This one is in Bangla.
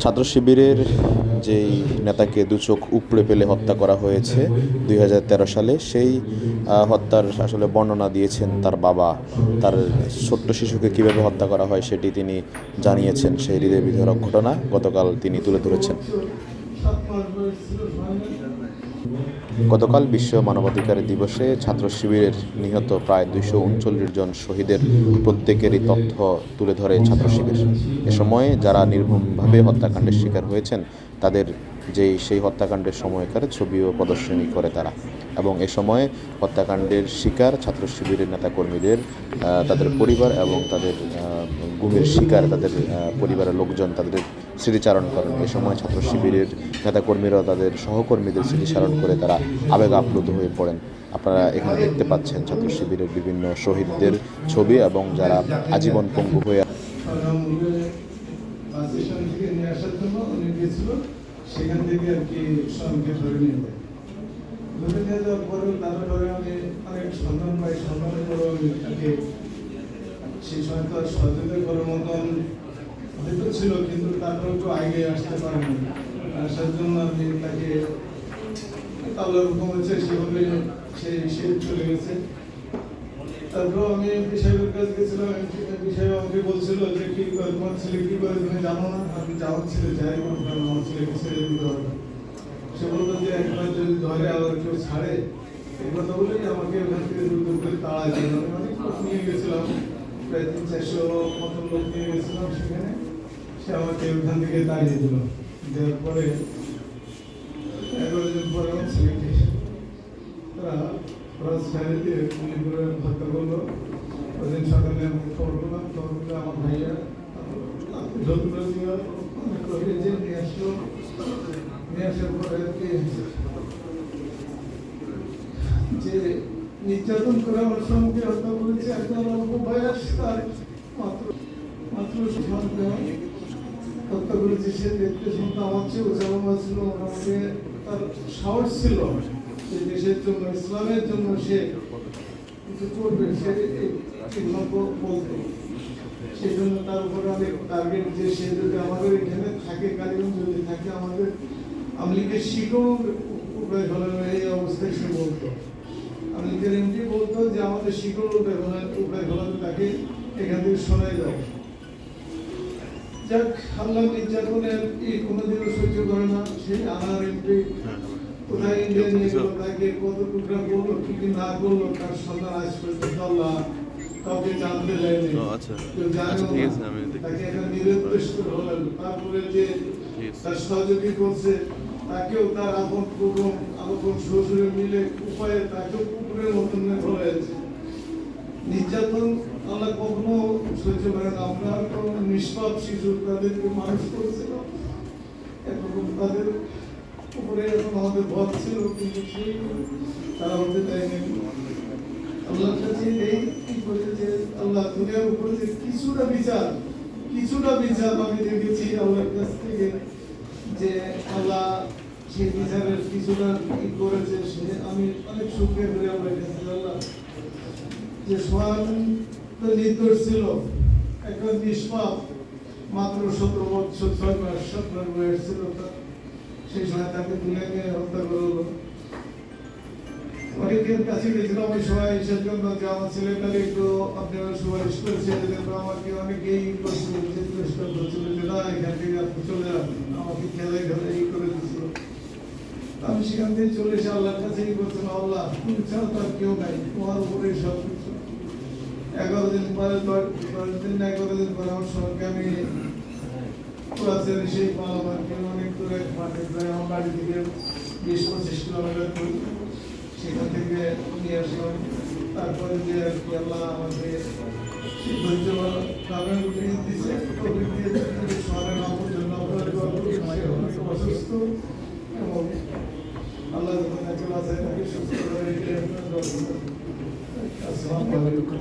ছাত্র শিবিরের যেই নেতাকে দু চোখ উপড়ে ফেলে হত্যা করা হয়েছে 2013 সালে, সেই হত্যার আসলে বর্ণনা দিয়েছেন তার বাবা। তার ছোট্ট শিশুকে কীভাবে হত্যা করা হয় সেটি তিনি জানিয়েছেন। সেই হৃদয় বিদারক ঘটনা গতকাল তিনি তুলে ধরেছেন। গতকাল বিশ্ব মানবাধিকার দিবসে ছাত্র শিবিরের নিহত প্রায় 239 জন শহীদের প্রত্যেকেরই তথ্য তুলে ধরে ছাত্র শিবির। এ সময়ে যারা নির্মমভাবে হত্যাকাণ্ডের শিকার হয়েছেন তাদের সেই হত্যাকাণ্ডের সময়কার ছবিও প্রদর্শনী করে তারা। এবং এ সময়ে হত্যাকাণ্ডের শিকার ছাত্র শিবিরের নেতাকর্মীদের তাদের পরিবার এবং তাদের গুমের শিকার তাদের পরিবারের লোকজন তাদের স্মৃতিচারণ করেন। এ সময় ছাত্র শিবিরের নেতাকর্মীরা তাদের সহকর্মীদের স্মৃতিচারণ করে তারা আবেগ আপ্লুত হয়ে পড়েন। আপনারা এখানে দেখতে পাচ্ছেন ছাত্র শিবিরের বিভিন্ন শহীদদের ছবি এবং যারা আজীবন পঙ্গু হয়ে সেখান থেকে আর কি স্বামীকে ধরে নিয়ে যায়। ধরে নিয়ে যাওয়ার পরেও তারপরে আমি অনেক সন্ধান পাই। সন্ধানের পরেও আমি তাকে সেই সময় তো আর সহযোগিতা করার মতন হয়তো ছিল, কিন্তু তারপরে একটু আগে আসতে পারেনি। আসার জন্য আমি তাকে তাহলে রকম হচ্ছে সেভাবে সে চলে গেছে। তারপর আমি বিষয়ের কাছে গেছিলাম। বিষয় আমাকে বলছিল যে কি তোমার ছেলে কি করে তুমি জানো না? আমি যাওয়ার ছেলে যাই বলতাম আমার ছেলেকে ছেড়ে দিতে হবে। সে বলতো যে একবার যদি ধরে আবার কেউ ছাড়ে, এই কথা বলেই আমাকে ওখান থেকে দূর করে তাড়া দিল। আমি অনেক লোক নিয়ে গেছিলাম, প্রায় 300-400 মতো লোক নিয়ে গেছিলাম সেখানে। সে আমাকে ওখান থেকে তাড়িয়ে দিল। দেওয়ার পরে 11 দিন পরে আমার ছেলেকে তারা হত্যা করলো। ওদিন সকালে আমি খবর পেলাম। খবর পেলে আমার ভাইয়া নিয়ে আসলো। নিয়ে আসার পরে যে নির্যাতন করে আমার স্বামীকে হত্যা করেছে। একজন অল্প বয়স, তার মাত্র হত্যা করেছে। সে দেখতে শুনতে আমার চেয়ে উচালমা ছিল। মোটামুটি তার সাহস ছিল যে দেশের জন্য, ইসলামের জন্য সে কিছু করবে, সে বলতো। সেই জন্য তার উপরে অনেক টার্গেট যে সে যদি আমাদের এখানে থাকে, কালীগঞ্জ যদি থাকে, আমাদের আমলিগের শিকড় উপায় হলেন এই অবস্থায় সে বলতো। আমলিগের এমপি বলতো যে আমাদের শিকড় উপায় হলেন তাকে এখান থেকে শোনাই দাও। যাক, আল্লাহ নির্যাতনের কোনোদিনও সহ্য করে না। সেই আনার এমপি কোথায় ইন্ডিয়া নিয়ে গেল, তাকে কত টুকরা করলো, কি কি না করলো, তার সন্ধান আজ পর্যন্ত আল্লাহ কাউকে জানতে দেয়নি। কেউ জানেও না। তাকে একটা নিরুদ্দেশ করে হলেন। তারপরে যে তার সহযোগী করছে তাকেও তার আপন কুটুম আপন শ্বশুরে মিলে উপায়ে তাকেও কুকুরের মতন হয়েছে। নির্যাতন আল্লাহ কখনো সহ্য করে না। আমরা তো নিষ্পাপ শিশু, তাদেরকে মানুষ করেছিল একরকম, তাদের উপরে এখন আমাদের ভর ছিল, কিন্তু সেই তারা হতে দেয়নি। আল্লাহর কাছে এই কি বলছে যে আল্লাহ দুনিয়ার উপরে যে কিছুটা বিচার আমি দেখেছি আল্লাহর কাছ থেকে, যে আল্লাহ সেই বিচারের কিছুটা কি করেছে। সে আমি অনেক সুখে করে আল্লাহর কাছে আল্লাহ যে সোহান নির্দোষ ছিল, একটা নিষ্পাপ, মাত্র 17 বছর 6 মাস 17 বয়স ছিল তার। সেই সময় তাকে তুলে নিয়ে হত্যা করলো। অনেকের কাছে গেছিলাম ওই সময় এসের জন্য যে আমার ছেলেটাকে একটু আপনারা সুপারিশ করেছিলেন। আমাকে অনেকেই করছিল যে না, এখান থেকে আপনি চলে যান, আমাকে খেলায় খেলায় করে দিচ্ছিল। আমি সেখান থেকে চলে এসে আল্লাহর কাছে করছিলাম, আল্লাহ তুমি ছাড়া তার কেউ নাই, তোমার উপরে সব কিছু। 11 দিন পরে 11 দিন পরে আমার সঙ্গে আমি সেই পালামাকে অনেক দূরে মাঠে, প্রায় আমার বাড়ি থেকে 20-25 কিলোমিটার দূর, সেখান থেকে নিয়ে আসলাম। তারপরে যে আর কি আল্লাহ আমাকে দিচ্ছে, অসুস্থ এবং আল্লাহ সুস্থ করে। আসসালামু আলাইকুম।